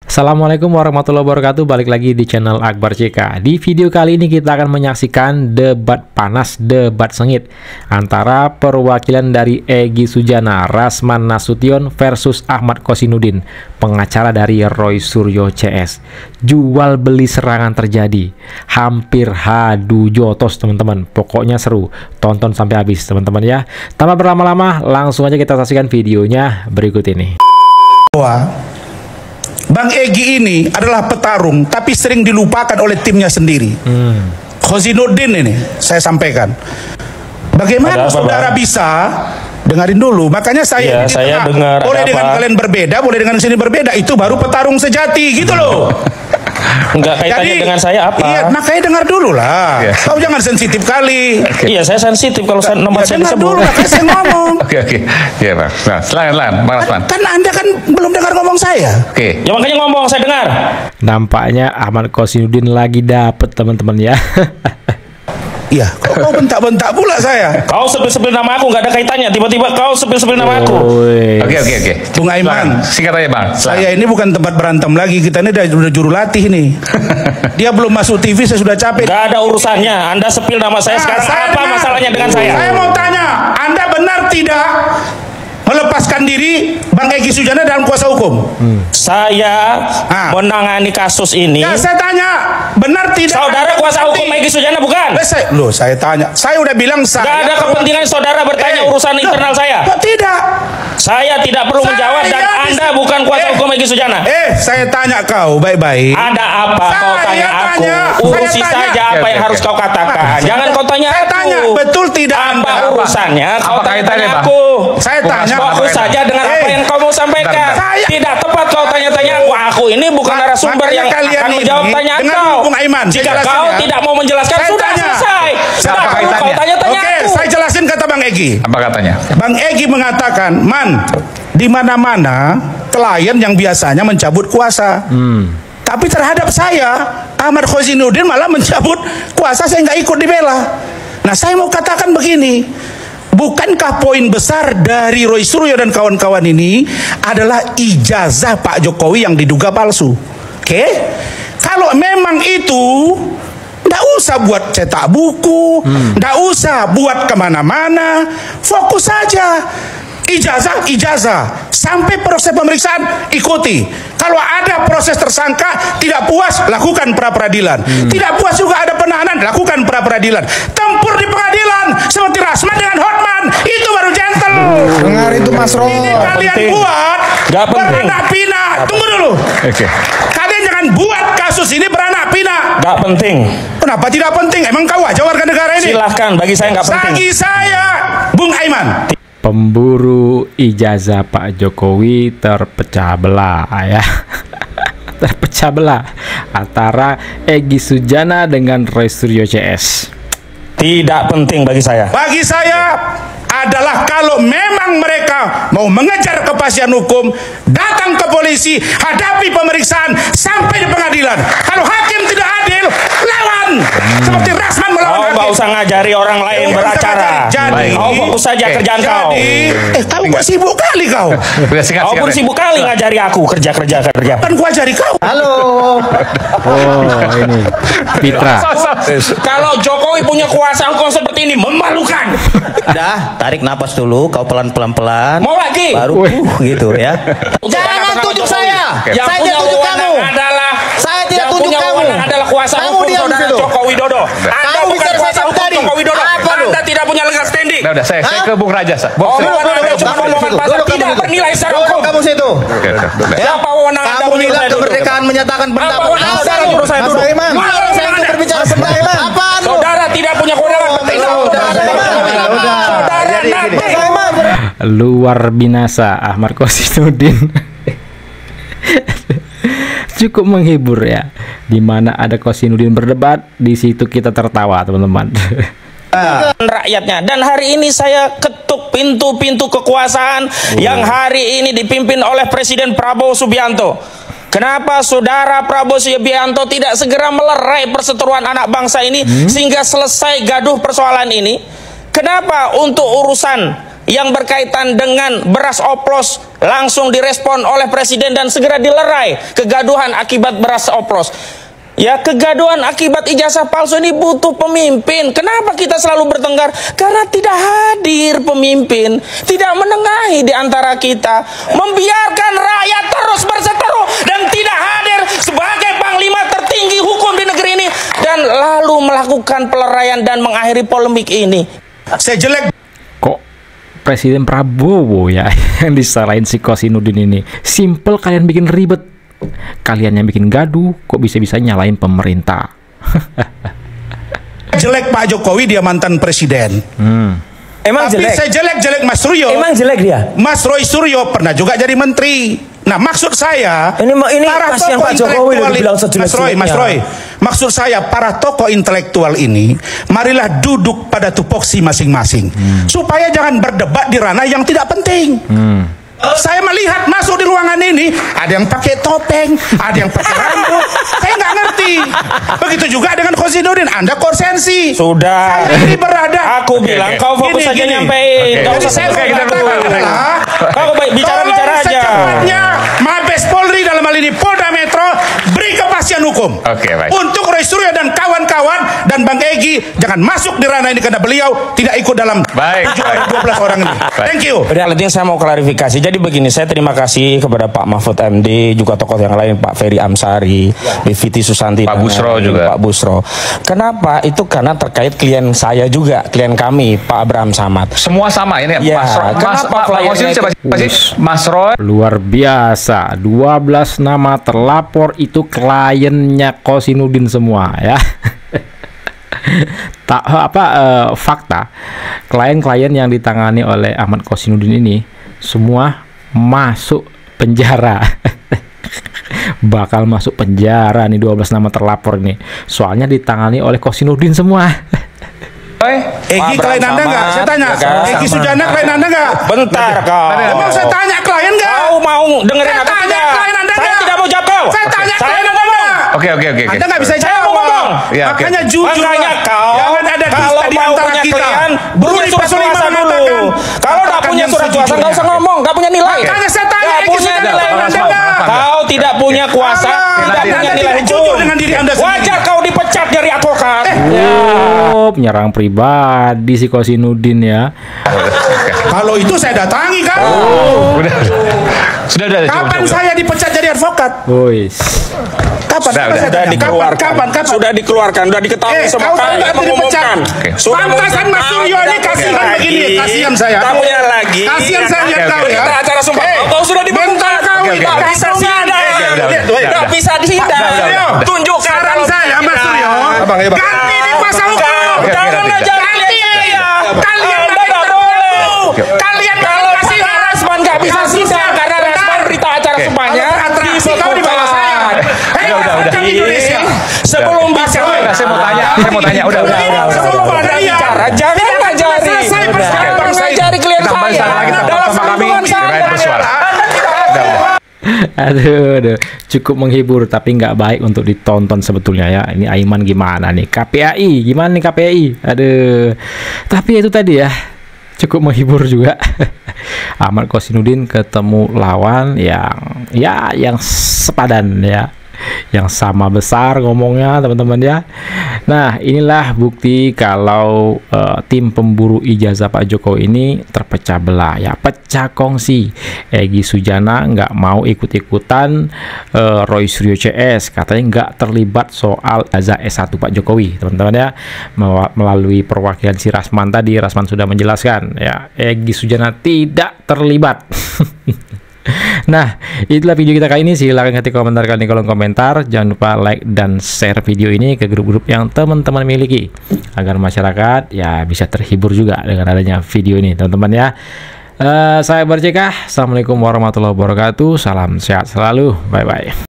Assalamualaikum warahmatullahi wabarakatuh. Balik lagi di channel Akbar CK. Di video kali ini kita akan menyaksikan debat panas, debat sengit antara perwakilan dari Egy Sujana, Rasman Nasution versus Ahmad Kosinudin, pengacara dari Roy Suryo CS. Jual beli serangan terjadi, hampir hadu jotos teman-teman. Pokoknya seru, tonton sampai habis teman-teman ya. Tanpa berlama-lama, langsung aja kita saksikan videonya berikut ini. Bang Egy ini adalah petarung, tapi sering dilupakan oleh timnya sendiri. Kosinudin ini, saya sampaikan. Bagaimana saudara bisa, dengarin dulu, makanya saya dengar. Boleh dengan kalian berbeda, boleh dengan sini berbeda, itu baru petarung sejati, gitu loh. Enggak kaitannya dengan saya apa? Iya, makanya dengar dulu lah. Kau jangan sensitif kali. Iya, saya sensitif kalau nomor saya dengar disebut. dulu, makanya saya ngomong. Iya, Bang. Nah, silakan, Bang Rasman. Kan Anda kan belum dengar ngomong saya. Oke. Ya makanya ngomong, saya dengar. Nampaknya Ahmad Kosinudin lagi dapet teman-teman ya. Iya, kau bentak-bentak pula saya. Kau sebel-sebel nama aku, nggak ada kaitannya. Tiba-tiba kau sebel-sebel nama aku. Oke. Bung Aiman, Singkat aja, Bang. saya ini bukan tempat berantem lagi. Kita ini udah juru latih nih. Dia belum masuk TV, saya sudah capek. Gak ada urusannya. Anda sepil nama saya sekarang. Apa masalahnya dengan saya? Saya mau tanya, Anda benar tidak melepaskan diri Bang Egy Sujana dalam kuasa hukum? Saya menangani kasus ini. Ya, saya tanya, benar tidak? Saudara kuasa hukum Egy Sujana bukan? Saya tanya. Saya udah bilang saya. Gak ada kepentingan saudara bertanya urusan internal saya. Tidak. Saya tidak perlu menjawab dan Anda bukan kuasa hukum Egy Sujana. Saya tanya kau baik-baik. Ada apa kau tanya aku? Urusi saja apa yang harus kau katakan. Jangan kau tanya aku. Tanya, betul tidak apa urusannya? Kau tanya aku. Saya tanya. Fokus saja dengan apa yang kau mau sampaikan. Tidak tepat kau tanya-tanya aku. Aku ini bukan narasumber yang akan menjawab tanyaan kau. Jika kau tidak mau menjelaskan, sudah selesai. Sudah kau tanya-tanya aku. Saya jelasin kata Bang Egy. Apa katanya? Bang Egy mengatakan, di mana-mana klien yang biasanya mencabut kuasa. Tapi terhadap saya, Ahmad Kosinudin malah mencabut kuasa, saya nggak ikut dibela. Nah, saya mau katakan begini, bukankah poin besar dari Roy Suryo dan kawan-kawan ini adalah ijazah Pak Jokowi yang diduga palsu? Oke? Kalau memang itu, nggak usah buat cetak buku, nggak usah buat kemana-mana, fokus saja. Ijazah sampai proses pemeriksaan ikuti. Kalau ada proses tersangka tidak puas, lakukan pra peradilan. Tidak puas juga ada penahanan, lakukan pra peradilan. Tempur di pengadilan seperti Rasman dengan Hotman, itu baru gentle. Dengar itu Mas Ro. Ini kalian buat beranak pinak. Tunggu dulu. Kalian jangan buat kasus ini beranak pinak. Gak penting. Kenapa tidak penting? Emang kau aja warga negara ini? Silahkan, bagi saya nggak penting. Bagi saya, Bung Aiman, pemburu ijazah Pak Jokowi terpecah belah ya. Terpecah belah antara Egy Sujana dengan Roy Suryo CS. Tidak penting bagi saya. Bagi saya adalah kalau memang mereka mau mengejar kepastian hukum, datang ke polisi, hadapi pemeriksaan sampai di pengadilan. Kalau hakim tidak adil, lawan. Seperti Rasman melawan hakim. Kau nggak usah ngajari orang lain beracara. Kau fokus saja kerjaan kau. Kau kok sibuk kali kau. Kau pun sibuk kali ngajari aku kerja. Kan gua ajari kau. Halo. Oh, ini Pitra. Kalau Jokowi punya kuasa hukum seperti ini memalukan. Dah, tarik napas dulu, kau pelan-pelan. Mau lagi? Baru gitu ya. Jangan tunjuk saya. Yang Saya punya tidak tunjuk kamu. adalah Saya tidak yang tunjuk punya kamu. wewenang adalah kuasa Kamu hukum diam saudara situ. Joko Widodo. Anda Kamu bukan bicara kuasa saya hukum tadi. Joko Widodo. Apa lu? Anda tidak punya legal standing. Udah, saya ke Bung Raja. Wewenang Anda cuma omongan pasar, tidak bernilai secara hukum. Kamu situ. Siapa wewenang Anda Kamu menyuruh bilang saya duduk? kemerdekaan menyatakan pendapat. Apa wewenang Apa saudara lu? menyuruh saya Mas duduk? Aiman. Mana Saya wewenang itu Anda? berbicara pendapat. Apaan lu? Saudara tidak punya kewenangan. Luar binasa Ahmad Kosinudin. Cukup menghibur ya. Dimana ada Kosinudin berdebat, di situ kita tertawa teman-teman. Rakyatnya. Dan hari ini saya ketuk pintu-pintu kekuasaan yang hari ini dipimpin oleh Presiden Prabowo Subianto. Kenapa saudara Prabowo Subianto tidak segera melerai perseteruan anak bangsa ini sehingga selesai gaduh persoalan ini? Kenapa untuk urusan yang berkaitan dengan beras oplos langsung direspon oleh Presiden dan segera dilerai kegaduhan akibat beras oplos. Ya, kegaduhan akibat ijazah palsu ini butuh pemimpin. Kenapa kita selalu bertengkar? Karena tidak hadir pemimpin, tidak menengahi di antara kita, membiarkan rakyat terus berseteru dan tidak hadir sebagai panglima tertinggi hukum di negeri ini, dan lalu melakukan peleraian dan mengakhiri polemik ini. Saya jelek. Kok Presiden Prabowo ya yang disalahin si Kosinudin ini? Simple kalian bikin ribet, kalian yang bikin gaduh, kok bisa-bisa nyalain pemerintah? Jelek Pak Jokowi, dia mantan presiden. Emang Tapi jelek? saya jelek Mas Suryo. Emang jelek dia? Mas Roy Suryo pernah juga jadi menteri. Nah, maksud saya Ini para kasihan tokoh Pak Jokowi intelektual dibilang Mas sejelek-jeleknya. Roy, maksud saya para tokoh intelektual ini marilah duduk pada tupoksi masing-masing, supaya jangan berdebat di ranah yang tidak penting. Saya melihat masuk di ruangan ini ada yang pakai topeng, ada yang pakai rambut. Saya nggak ngerti. Begitu juga dengan Kosinudin, Anda konsensi. Sudah. Saya ini berada. Aku bilang kau fokus saja nyampein. Kau usah Saya saya mau katakan adalah Kau bicara aja. secepatnya Mabes Polri dalam hal ini Polda Metro beri kepastian hukum. Oke, baik. Untuk Roy Suryo dan kawan-kawan dan Bang Egy jangan masuk di ranah ini karena beliau tidak ikut dalam Baik, 12 orang ini. Thank you. Penting saya mau klarifikasi. Jadi begini, saya terima kasih kepada Pak Mahfud MD, juga tokoh yang lain, Pak Ferry Amsari, Viti Susanti, Pak dan Busro juga. Pak Busro. Kenapa? Itu karena terkait klien saya juga, klien kami, Pak Abraham Samad. Semua sama ini. Ya, kenapa kliennya Mas Roy. Luar biasa, 12 nama terlapor itu kliennya Kosinudin semua ya. Fakta klien-klien yang ditangani oleh Ahmad Kosinudin ini semua masuk penjara. Bakal masuk penjara nih 12 nama terlapor ini, soalnya ditangani oleh Kosinudin semua. Egy klien Anda nggak? Saya tanya. Egy Sujana klien Anda nggak? Bentar kau. Emang saya tanya klien nggak? Kau mau dengerin Saya apa tanya tidak? klien Anda Saya nggak? tidak mau jawab kau. Saya tanya Saya klien mau Anda ngomong. nggak? Oke. Anda nggak bisa Saya jawab. mau ngomong. Ya, oke. Makanya jujur. Makanya kau Jangan ada kalau dusta di mau antara punya kita. klien Budi punya surat Pasulima kuasa dulu. mengatakan, Kalau tidak katakan punya yang surat kuasa nggak usah sejujurnya. ngomong, nggak punya nilai. Makanya saya tanya Nggak Egy punya Sujana nilai. klien Anda nggak? Kau tidak punya kuasa, Anda tidak punya tidak nilai jujur hukum. dengan diri Anda sendiri. Wajar kau dipecat dari advokat. Nyerang pribadi si Kosinudin ya. Kalau itu saya datangi kan. Sudah. Kapan saya dipecat jadi advokat? Boys. Kapan? Sudah, Kapan saya Sudah tanya? dikeluarkan. Kapan? Sudah dikeluarkan, sudah diketahui semua. Kau tahu nggak Mengumumkan. dipecat? Sudah Pantasan Mas Suryo ini kasihan begini, kasihan saya. Kamu yang lagi. Kasihan saya lihat kau ya. Kita acara sumpah. Kau sudah dibongkar. Kau Oke, Tidak oke. bisa sidang. Udah. Tidak bisa sidang. Tunjukkan. Saran kalau saya tidak. Mas Suryo, ganti di pasal hukum. Oke, Jangan ganti. ajar Ganti. Kalian Anda makin nggak terlalu. boleh. Kalian Kalau kasih Pak Rasman nggak bisa sidang karena Rasman berita acara sumpahnya Atraksi kau di bawah saya. Hei, Udah. rakyat Indonesia. Sebelum bicara, Saya mau tanya. Udah. Sebelum Anda bicara, jangan ngajari. selesai persoalan Jangan bangsa ini. ngajari klien Kita kembali saya. lagi tetap Dalam bersama kami kandungan di saya. Rakyat Bersuara. Aduh, cukup menghibur tapi nggak baik untuk ditonton sebetulnya ya. Ini Aiman gimana nih? KPAI, gimana nih KPAI? Aduh, tapi itu tadi ya, cukup menghibur juga. Ahmad Kosinudin ketemu lawan yang sepadan ya, yang sama besar ngomongnya teman-teman ya. Nah, inilah bukti kalau tim pemburu ijazah Pak Jokowi ini terpecah belah ya, pecah kongsi. Egy Sujana nggak mau ikut-ikutan Roy Suryo CS, katanya nggak terlibat soal ijazah S1 Pak Jokowi teman-teman ya. Melalui perwakilan si Rasman tadi, Rasman sudah menjelaskan ya, Egy Sujana tidak terlibat. Nah, itulah video kita kali ini. Silahkan ketik komentar kalian di kolom komentar. Jangan lupa like dan share video ini ke grup-grup yang teman-teman miliki, agar masyarakat ya bisa terhibur juga dengan adanya video ini teman-teman ya. Saya Akbar CK. Assalamualaikum warahmatullahi wabarakatuh. Salam sehat selalu. Bye-bye.